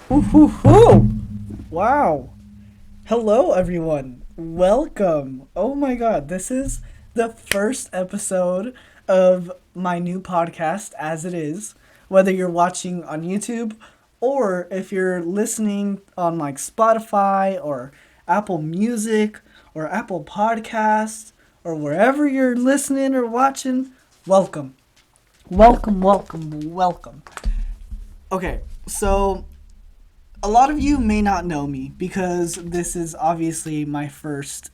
Woo-hoo-hoo! Wow. Hello, everyone. Welcome. Oh my god, this is the first episode of my new podcast, as it is. Whether you're watching on YouTube or if you're listening on like Spotify or Apple Music or Apple Podcasts or wherever you're listening or watching, welcome. Welcome, welcome, welcome. Okay, so a lot of you may not know me because this is obviously my first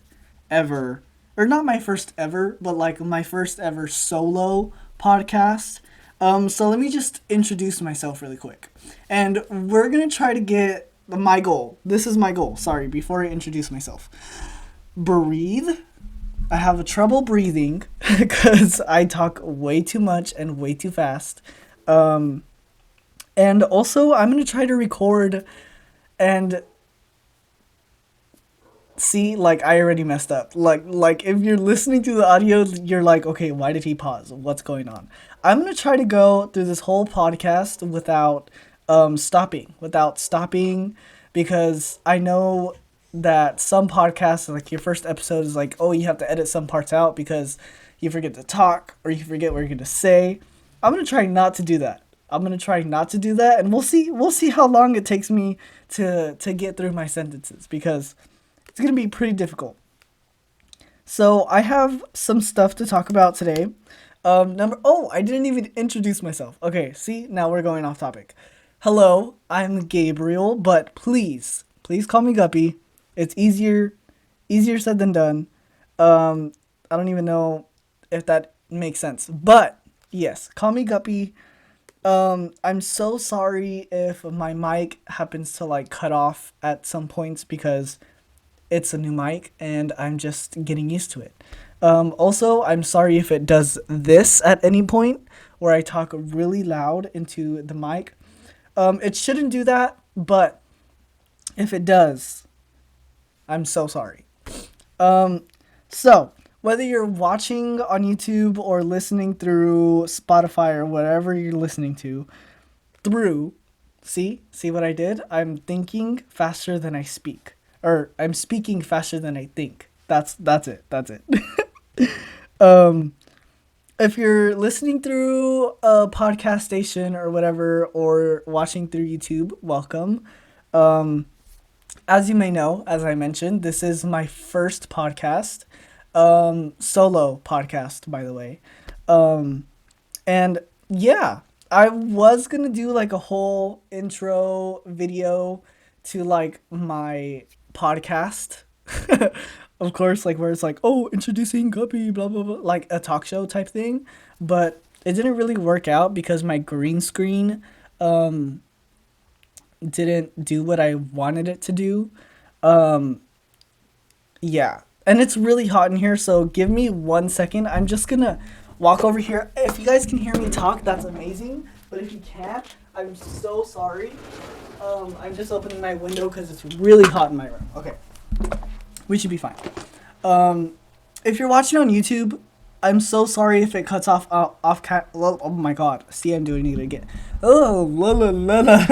ever, or not my first ever, but like my first ever solo podcast. So let me just introduce myself really quick. And we're going to try to get my goal. This is my goal. Sorry, before I introduce myself. Breathe. I have a trouble breathing because I talk way too much and way too fast. And also, I'm going to try to record and see, like, I already messed up. Like if you're listening to the audio, you're like, okay, why did he pause? What's going on? I'm going to try to go through this whole podcast without stopping, because I know that some podcasts, like your first episode is like, oh, you have to edit some parts out because you forget to talk or you forget what you're going to say. I'm going to try not to do that. And we'll see how long it takes me to get through my sentences, because it's going to be pretty difficult. So I have some stuff to talk about today. I didn't even introduce myself. Okay, see, now we're going off topic. Hello, I'm Gabriel, but please call me Guppy. It's easier said than done. I don't even know if that makes sense, but yes, call me Guppy. I'm so sorry if my mic happens to like cut off at some points because it's a new mic and I'm just getting used to it. Also, I'm sorry if it does this at any point where I talk really loud into the mic. It shouldn't do that, but if it does, I'm so sorry. So, whether you're watching on YouTube or listening through Spotify or whatever you're listening to, see what I did? I'm thinking faster than I speak, or I'm speaking faster than I think. That's it. If you're listening through a podcast station or whatever, or watching through YouTube, welcome. As you may know, as I mentioned, this is my first podcast. Solo podcast, by the way. And yeah, I was gonna do like a whole intro video to like my podcast. Of course, like where it's like, oh, introducing Guppy, blah blah blah, like a talk show type thing. But it didn't really work out because my green screen didn't do what I wanted it to do. Um, yeah. And it's really hot in here, so give me 1 second. I'm just gonna walk over here. If you guys can hear me talk, that's amazing. But if you can't, I'm so sorry. I'm just opening my window because it's really hot in my room. Okay. We should be fine. If you're watching on YouTube, I'm so sorry if it cuts oh my god. See, I'm doing it again. Oh, la la la la.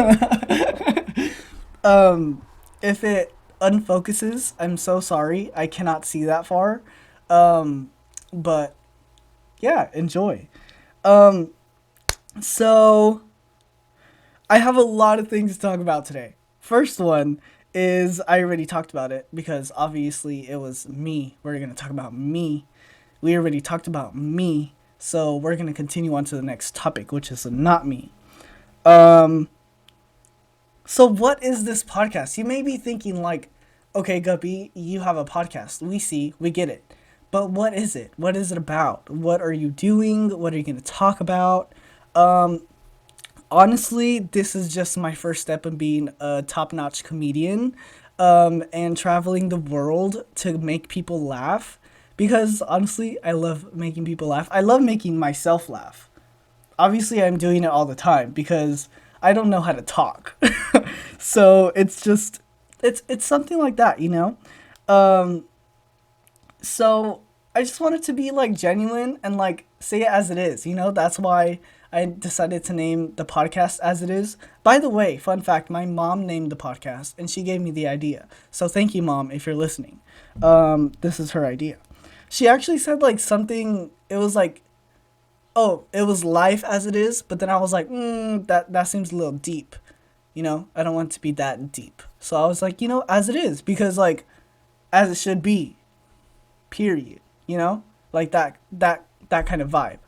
If it unfocuses, I'm so sorry. I cannot see that far. But yeah, enjoy. Um, so I have a lot of things to talk about today. First one is I already talked about it because obviously it was me. We're going to talk about me. We already talked about me. So we're going to continue on to the next topic, which is not me. So what is this podcast? You may be thinking like, okay, Guppy, you have a podcast. We get it. But what is it? What is it about? What are you doing? What are you going to talk about? Honestly, this is just my first step in being a top-notch comedian, and traveling the world to make people laugh. Because honestly, I love making people laugh. I love making myself laugh. Obviously, I'm doing it all the time because I don't know how to talk. So it's something like that, you know? Um, so I just want it to be like genuine and like say it as it is, you know? That's why I decided to name the podcast as it is. By the way, fun fact, my mom named the podcast and she gave me the idea. So thank you, Mom, if you're listening. This is her idea. She actually said like something, it was like, oh, it was life as it is, but then I was like, that seems a little deep. I don't want it to be that deep. So I was like, as it is, because like, as it should be, period. Like that kind of vibe.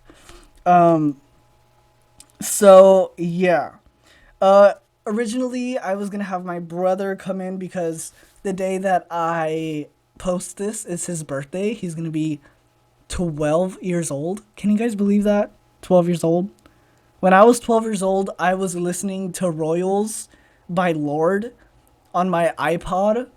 Um, so yeah. Uh, Originally I was gonna have my brother come in because the day that I post this is his birthday. He's gonna be 12 years old. Can you guys believe that? 12 years old. When I was 12 years old, I was listening to Royals by Lord on my iPod.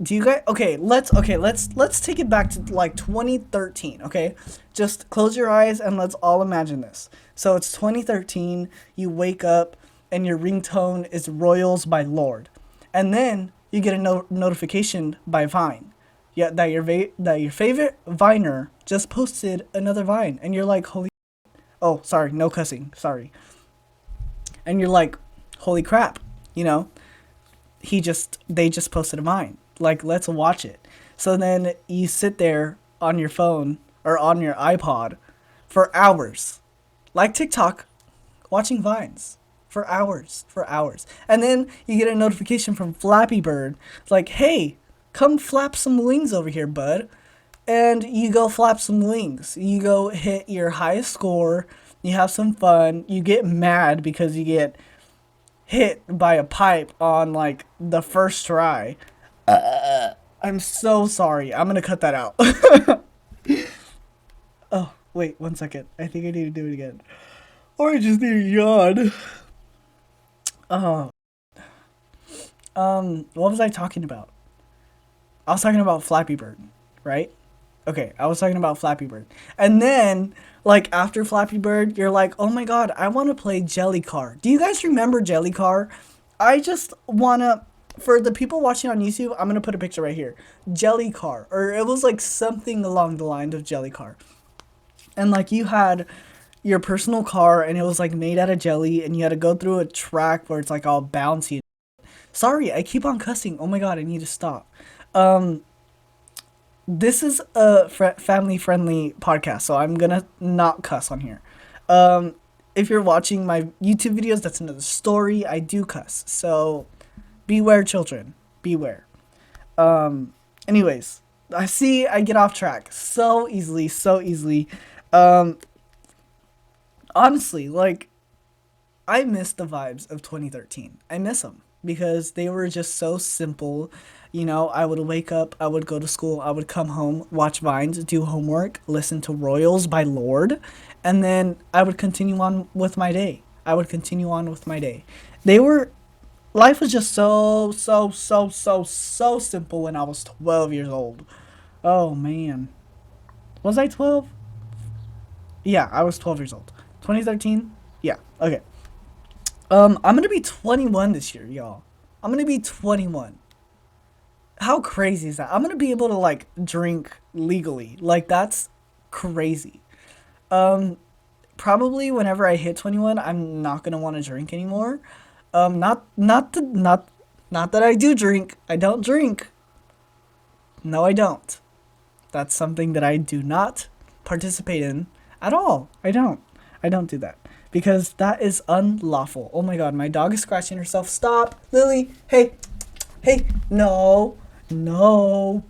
Do you guys let's take it back to like 2013, okay? Just close your eyes and let's all imagine this. So it's 2013, you wake up and your ringtone is Royals by Lord. And then you get a notification by Vine. Yeah, that your favorite Viner just posted another Vine and you're like, "Holy Oh, sorry, no cussing. Sorry." And you're like, "Holy crap." You know, they just posted a Vine. Like, let's watch it. So then you sit there on your phone or on your iPod for hours, like TikTok, watching Vines for hours. And then you get a notification from Flappy Bird. It's like, "Hey, come flap some wings over here, bud." And you go flap some wings. You go hit your highest score. You have some fun. You get mad because you get hit by a pipe on like the first try. I'm so sorry. I'm gonna cut that out. Oh, wait, 1 second. I think I need to do it again. Or I just need to yawn. Oh. What was I talking about? I was talking about Flappy Bird, right? Okay, I was talking about Flappy Bird. And then, like, after Flappy Bird, you're like, "Oh my god, I want to play Jelly Car." Do you guys remember Jelly Car? I just want to, for the people watching on YouTube, I'm going to put a picture right here. Jelly Car. Or it was like something along the lines of Jelly Car. And, like, you had your personal car, and it was, like, made out of jelly, and you had to go through a track where it's, like, all bouncy. Sorry, I keep on cussing. Oh my god, I need to stop. Um, this is a family-friendly podcast, so I'm gonna not cuss on here. If you're watching my YouTube videos, that's another story. I do cuss, so beware, children. Beware. Anyways, I get off track so easily, so easily. Um, Honestly, like, I miss the vibes of 2013. I miss them because they were just so simple. I would wake up, I would go to school, I would come home, watch Vines, do homework, listen to Royals by Lord, and then I would continue on with my day. They were, life was just so, so, so, so, so simple when I was 12 years old. Oh man. Was I 12? Yeah, I was 12 years old. 2013? Yeah, okay. I'm gonna be 21 this year, y'all. I'm gonna be 21. How crazy is that? I'm gonna be able to like drink legally. Like that's crazy. Um, Probably whenever I hit 21, I'm not gonna want to drink anymore. Not that I do drink. I don't drink. No, I don't. That's something that I do not participate in at all. I don't. I don't do that because that is unlawful. Oh my god, my dog is scratching herself. Stop, Lily. Hey, hey, no, no,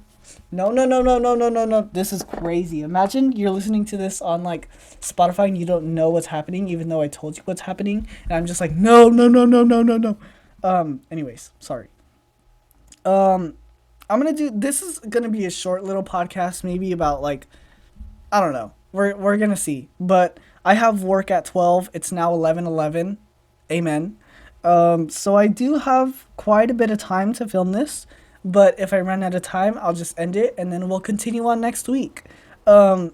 no, no, no, no, no, no, no, no. This is crazy. Imagine you're listening to this on like Spotify and you don't know what's happening, even though I told you what's happening, and I'm just like, no, no, no, no, no, no, no. Anyways, sorry. Um, I'm gonna do. This is gonna be a short little podcast, maybe about like, I don't know. We're gonna see. But I have work at 12. It's now 11:11. Amen. So I do have quite a bit of time to film this, but if I run out of time, I'll just end it and then we'll continue on next week. Um,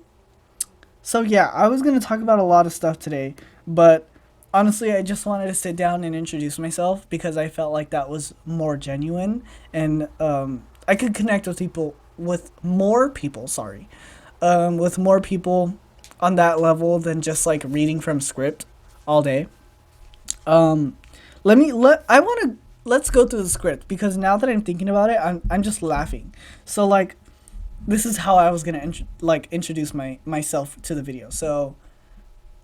so yeah, I was gonna talk about a lot of stuff today, but honestly, I just wanted to sit down and introduce myself because I felt like that was more genuine and I could connect with more people. Sorry, with more people on that level than just like reading from script. all day. Um, let me let I want to let's go through the script because now that I'm thinking about it, I'm just laughing. So like this is how I was gonna introduce myself to the video. So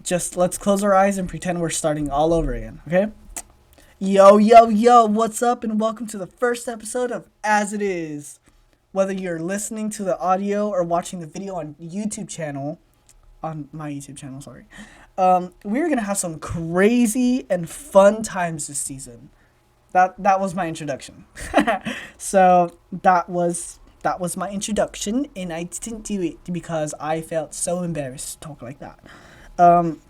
just let's close our eyes and pretend we're starting all over again. Okay. Yo, yo, yo, what's up, and welcome to the first episode of As It Is. Whether you're listening to the audio or watching the video on my YouTube channel, sorry, we're gonna have some crazy and fun times this season. That was my introduction. So that was my introduction, and I didn't do it because I felt so embarrassed to talk like that. Um,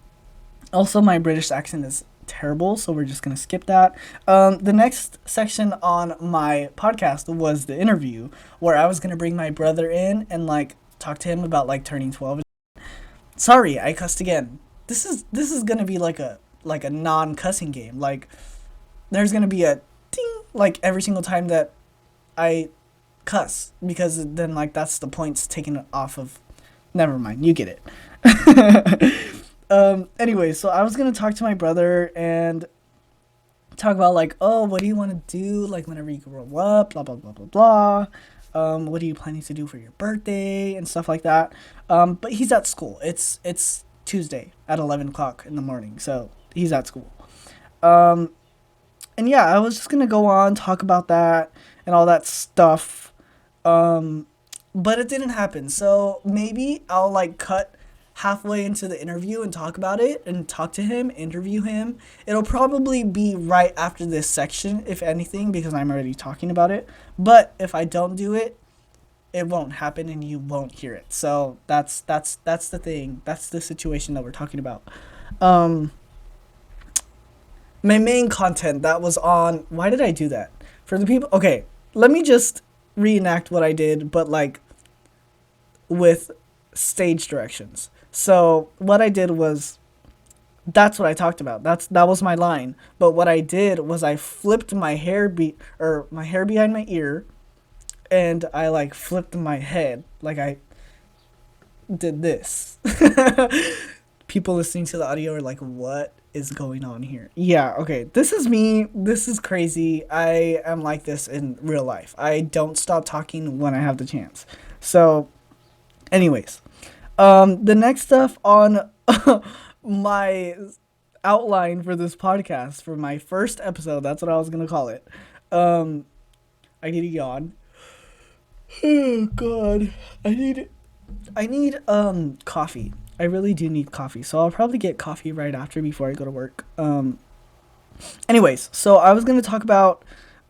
Also, my British accent is terrible, so we're just gonna skip that. The next section on my podcast was the interview, where I was gonna bring my brother in and like talk to him about like turning 12. Sorry, I cussed again. This is gonna be like a non-cussing game. Like there's gonna be a ding like every single time that I cuss because then like that's the points taken off of. Never mind, you get it. Anyway, so I was gonna talk to my brother and talk about like, oh, what do you want to do like whenever you grow up, blah blah blah blah blah. What are you planning to do for your birthday and stuff like that. But he's at school. It's Tuesday at 11 o'clock in the morning, so he's at school. Um, and yeah, I was just gonna go on talk about that and all that stuff. Um, but it didn't happen. So maybe I'll like cut halfway into the interview and talk about it and talk to him, interview him. It'll probably be right after this section, if anything, because I'm already talking about it. But if I don't do it, it won't happen and you won't hear it. So that's the thing. That's the situation that we're talking about. Um, my main content that was on. Why did I do that? For the people. Okay, let me just reenact what I did, but like with stage directions. So what I did was that's what I talked about. That was my line. But what I did was I flipped my hair behind my ear, and I like flipped my head like I did this. People listening to the audio are like, "What is going on here?" Yeah, okay. This is me. This is crazy. I am like this in real life. I don't stop talking when I have the chance. So, anyways, the next stuff on my outline for this podcast for my first episode, that's what I was gonna call it. Um, I need a yawn. Oh God, I need coffee. I really do need coffee, so I'll probably get coffee right after before I go to work. Anyways, so I was gonna talk about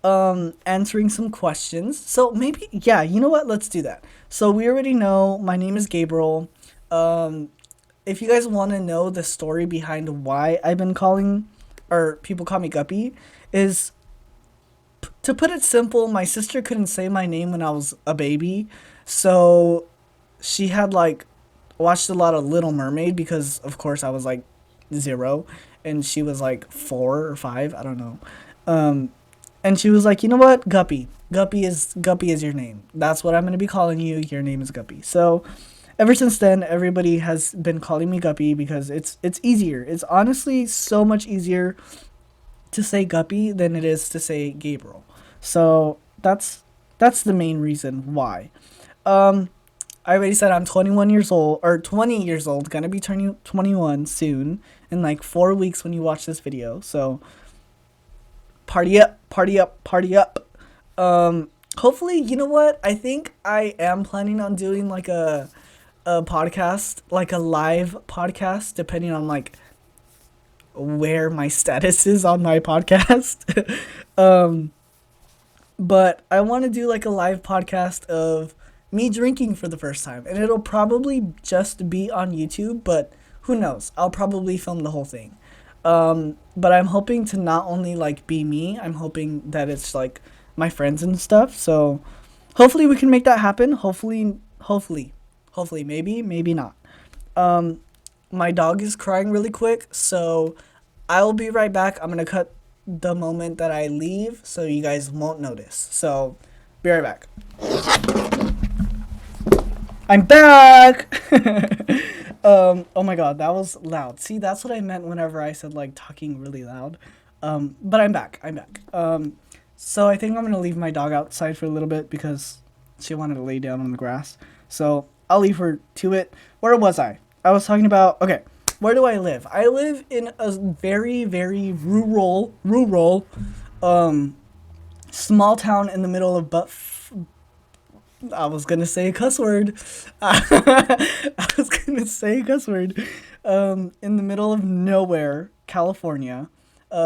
answering some questions. So maybe yeah, you know what? Let's do that. So we already know my name is Gabriel. Um, if you guys want to know the story behind why I've been calling, or people call me Guppy, is to put it simple, my sister couldn't say my name when I was a baby, so she had like watched a lot of Little Mermaid because of course I was like 0 and she was like 4 or 5, I don't know. Um, and she was like, "You know what? Guppy. Guppy is your name. That's what I'm going to be calling you. Your name is Guppy." So, ever since then, everybody has been calling me Guppy because it's easier. It's honestly so much easier to say Guppy than it is to say Gabriel. So, that's the main reason why. Um I already said I'm 21 years old, or 20 years old, gonna be turning 21 soon, in like 4 weeks when you watch this video. So, party up, party up, party up. Hopefully, you know what? I think I am planning on doing like a podcast, like a live podcast, depending on like where my status is on my podcast. um, but I want to do like a live podcast of me drinking for the first time, and it'll probably just be on YouTube, but who knows? I'll probably film the whole thing. But I'm hoping to not only like be me, I'm hoping that it's like my friends and stuff. So hopefully we can make that happen. Hopefully, maybe not. Um, my dog is crying really quick, so I will be right back. I'm gonna cut the moment that I leave so you guys won't notice. So be right back. I'm back. Oh my god, that was loud. See, that's what I meant whenever I said like talking really loud. But I'm back. I'm back. So I think I'm gonna leave my dog outside for a little bit because she wanted to lay down on the grass. So I'll leave her to it. Where was I? I was talking about, okay, where do I live? I live in a very, very rural, um, small town in the middle of I was gonna say a cuss word. I was gonna say a cuss word. In the middle of nowhere, California,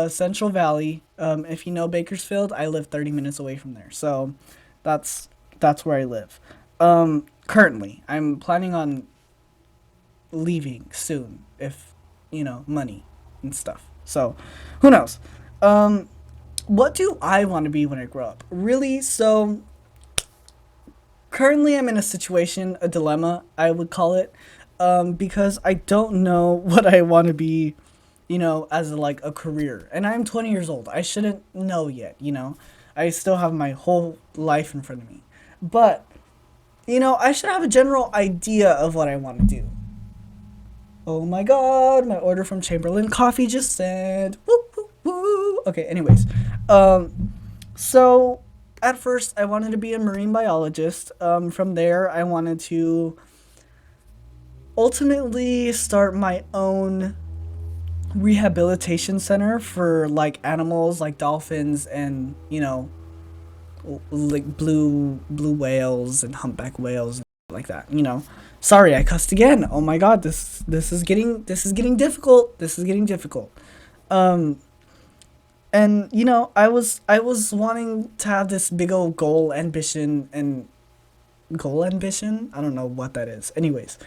Central Valley. If you know Bakersfield, I live 30 minutes away from there. So that's that's where I live. Currently, I'm planning on leaving soon if money and stuff. So who knows? What do I want to be when I grow up? Really? So currently I'm in a situation, a dilemma, I would call it, because I don't know what I want to be, as like a career. And I'm 20 years old. I shouldn't know yet. I still have my whole life in front of me. But, I should have a general idea of what I want to do. Oh my god, my order from Chamberlain Coffee just sent. Woo, woo, woo. Okay, anyways. So at first I wanted to be a marine biologist. From there I wanted to ultimately start my own rehabilitation center for like animals like dolphins and, like blue whales and humpback whales and like that. Sorry, I cussed again. Oh my god, this is getting difficult. This is getting difficult. Um and I was wanting to have this big old goal ambition. I don't know what that is. Anyways,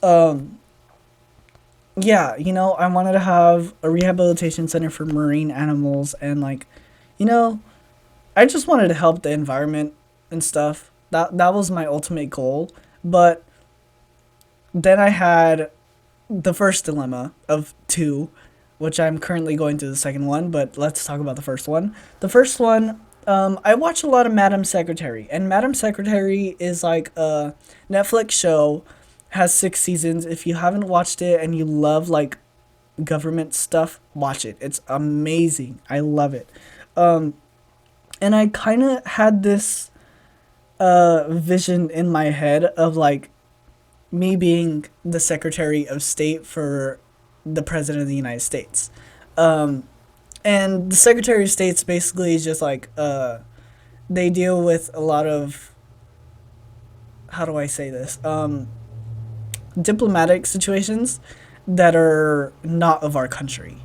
um yeah, I wanted to have a rehabilitation center for marine animals and like, you know, I just wanted to help the environment and stuff. That was my ultimate goal. But then I had the first dilemma of two, which I'm currently going through the second one, but let's talk about the first one. The first one, I watch a lot of Madam Secretary, and Madam Secretary is like a Netflix show, has 6 seasons. If you haven't watched it and you love like government stuff, watch it. It's amazing. I love it. Um, and I kind of had this vision in my head of like me being the Secretary of State for the President of the United States. Um, and the Secretary of State's basically just like they deal with a lot of, how do I say this, diplomatic situations that are not of our country.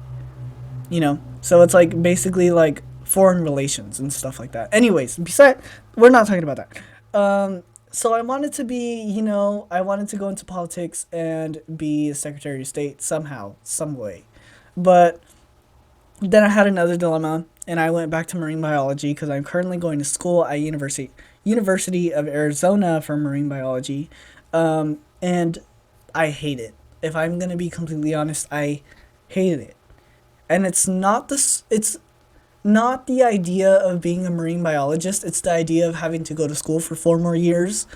So it's like basically like foreign relations and stuff like that. Anyways, besides, we're not talking about that. So I wanted to be, I wanted to go into politics and be a Secretary of State somehow, some way. But then I had another dilemma, and I went back to marine biology because I'm currently going to school at University of Arizona for marine biology, and I hate it. If I'm gonna be completely honest, I hated it, and It's not the idea of being a marine biologist. It's the idea of having to go to school for 4 more years,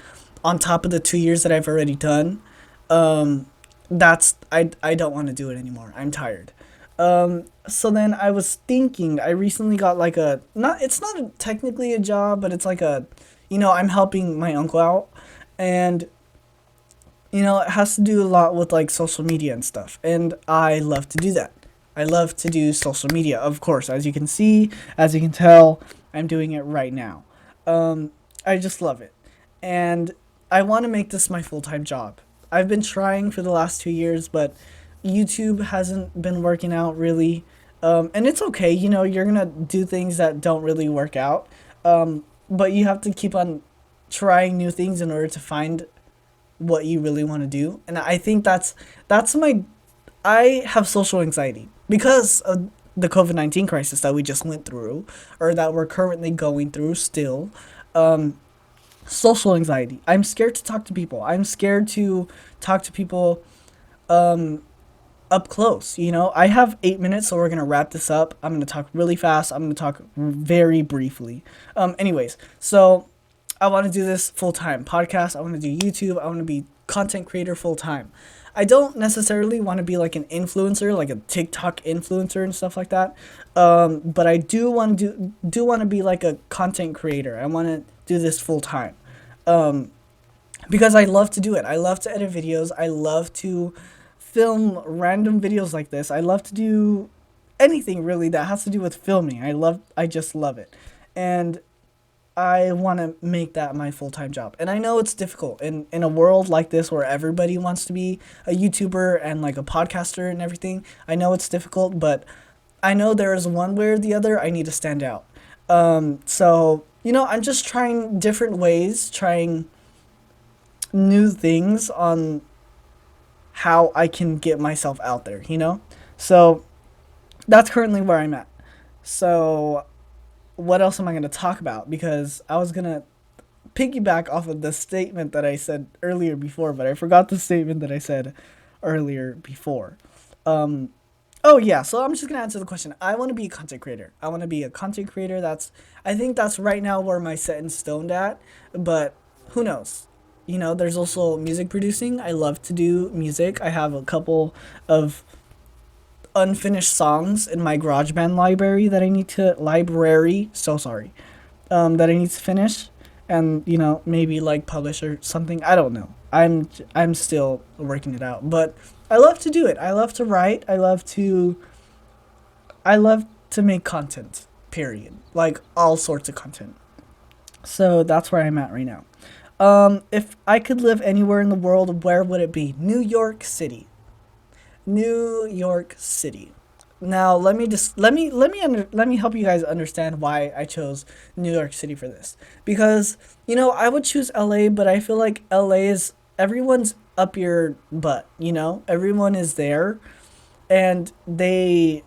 on top of the 2 years that I've already done. I don't want to do it anymore. I'm tired. So then I was thinking, I recently got like it's not technically a job, but it's like I'm helping my uncle out. And, it has to do a lot with like social media and stuff. And I love to do that. I love to do social media, of course. As you can see, as you can tell, I'm doing it right now. I just love it. And I want to make this my full time job. I've been trying for the last 2 years, but YouTube hasn't been working out really. And it's okay, you're going to do things that don't really work out. But you have to keep on trying new things in order to find what you really want to do. And I think that's my I have social anxiety because of the COVID-19 crisis that we just went through, or that we're currently going through still. Um, Social anxiety. I'm scared to talk to people. I'm scared to talk to people um, up close. I have 8 minutes, so we're going to wrap this up. I'm going to talk really fast. I'm going to talk very briefly. Anyways, so I want to do this full time podcast. I want to do YouTube. I want to be content creator full time. I don't necessarily want to be like an influencer, like a TikTok influencer and stuff like that. But I do want to be like a content creator. I want to do this full time. Um, because I love to do it. I love to edit videos. I love to film random videos like this. I love to do anything really that has to do with filming. I just love it. And I want to make that my full-time job. And I know it's difficult in a world like this where everybody wants to be a YouTuber and like a podcaster and everything. I know it's difficult, but I know there is one way or the other I need to stand out. So, I'm just trying different ways, trying new things on how I can get myself out there. So that's currently where I'm at. So what else am I going to talk about? Because I was going to piggyback off of the statement that I said earlier before, but I forgot the statement that I said earlier before. Um, oh yeah, so I'm just gonna answer the question. I want to be a content creator. I want to be a content creator. I think that's right now where my set in stone at. But who knows? There's also music producing. I love to do music. I have a couple of unfinished songs in my GarageBand library. So sorry. That I need to finish, and maybe like publish or something. I don't know. I'm still working it out, but I love to do it. I love to write. I love to make content. Period. Like all sorts of content. So that's where I'm at right now. If I could live anywhere in the world, where would it be? New York City. New York City. Now let me help you guys understand why I chose New York City for this. Because I would choose LA, but I feel like LA is everyone's up your butt. Everyone is there, and I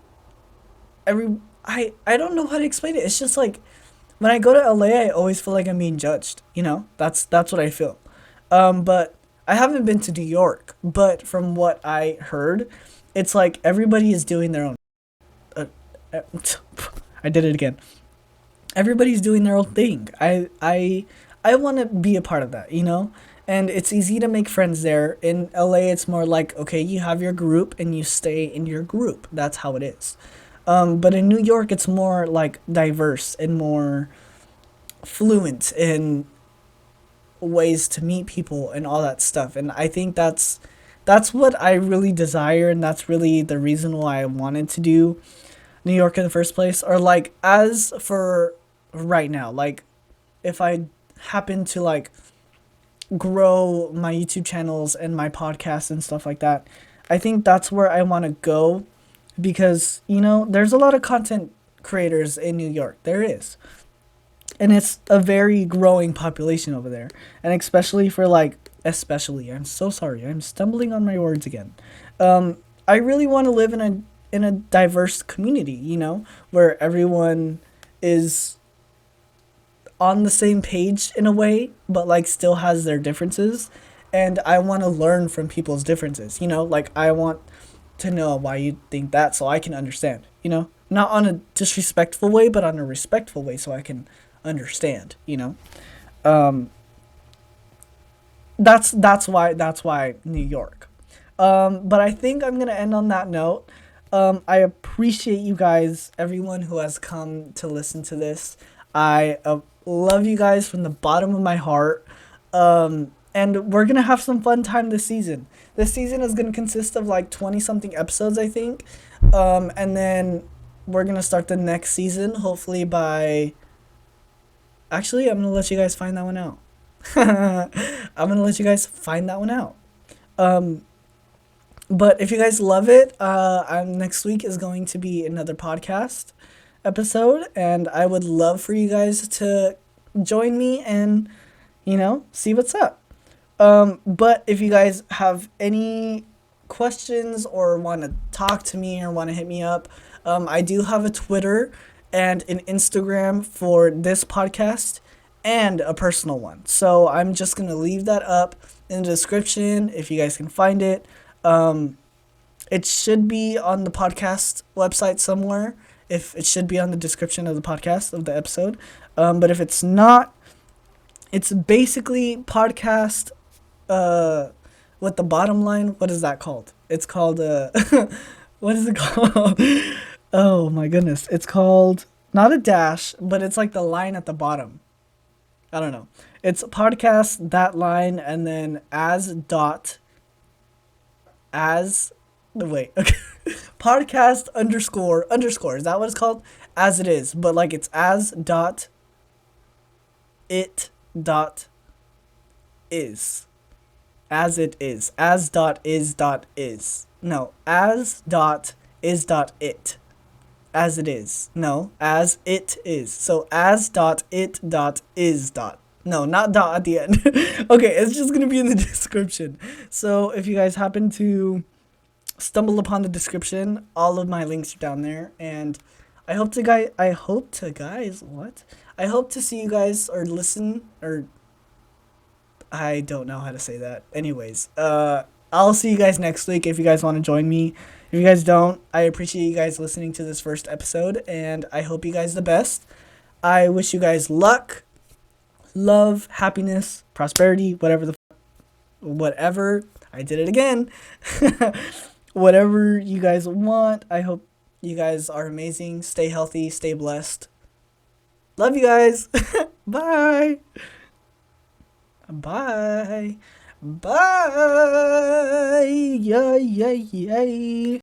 don't know how to explain it. It's just like when I go to LA, I always feel like I'm being judged. That's what I feel. But I haven't been to New York, but from what I heard, it's like everybody is doing their own. Uh, uh, I did it again. Everybody's doing their own thing. I want to be a part of that. And it's easy to make friends there. In LA, it's more like, okay, you have your group and you stay in your group. That's how it is. But in New York, it's more like diverse and more fluent in ways to meet people and all that stuff. And I think that's what I really desire, and that's really the reason why I wanted to do New York in the first place. Or like as for right now, like if I happen to like grow my YouTube channels and my podcast and stuff like that, I think that's where I want to go, because there's a lot of content creators in New York. There is. And it's a very growing population over there. And especially, I'm so sorry, I'm stumbling on my words again. I really want to live in a diverse community, where everyone is on the same page in a way, but like still has their differences. And I want to learn from people's differences, like I want to know why you think that so I can understand, not on a disrespectful way, but on a respectful way so I can understand. Um, that's why New York. But I think I'm gonna end on that note. I appreciate you guys, everyone who has come to listen to this. I love you guys from the bottom of my heart. And we're gonna have some fun time this season. This season is gonna consist of like 20 something episodes, I think. And then we're gonna start the next season, hopefully by. Actually, I'm gonna let you guys find that one out. I'm gonna let you guys find that one out. Um, but if you guys love it, next week is going to be another podcast episode, and I would love for you guys to join me and see what's up. But if you guys have any questions or want to talk to me or want to hit me up, I do have a Twitter and an Instagram for this podcast and a personal one. So I'm just going to leave that up in the description if you guys can find it. It should be on the podcast website somewhere. If it should be on the description of the podcast of the episode. But if it's not, it's basically podcast with the bottom line. What is that called? It's called what is it called? Oh my goodness. It's called not a dash, but it's like the line at the bottom. I don't know. It's podcast that line and then as dot as the wait. Okay. Podcast underscore. Is that what it's called? As it is, but like it's as dot it dot is. As it is. As dot is. No, as dot is dot it. As it is. No, as it is. So as dot it dot is dot. No, not dot at the end. Okay, it's just gonna be in the description. So if you guys happen to stumble upon the description, all of my links are down there, and I hope to see you guys or listen or I don't know how to say that. Anyways, I'll see you guys next week if you guys want to join me. If you guys don't, I appreciate you guys listening to this first episode, and I hope you guys the best. I wish you guys luck, love, happiness, prosperity, whatever. I did it again. Whatever you guys want. I hope you guys are amazing. Stay healthy, stay blessed. Love you guys. Bye. Bye. Bye. Yay, yay, yay.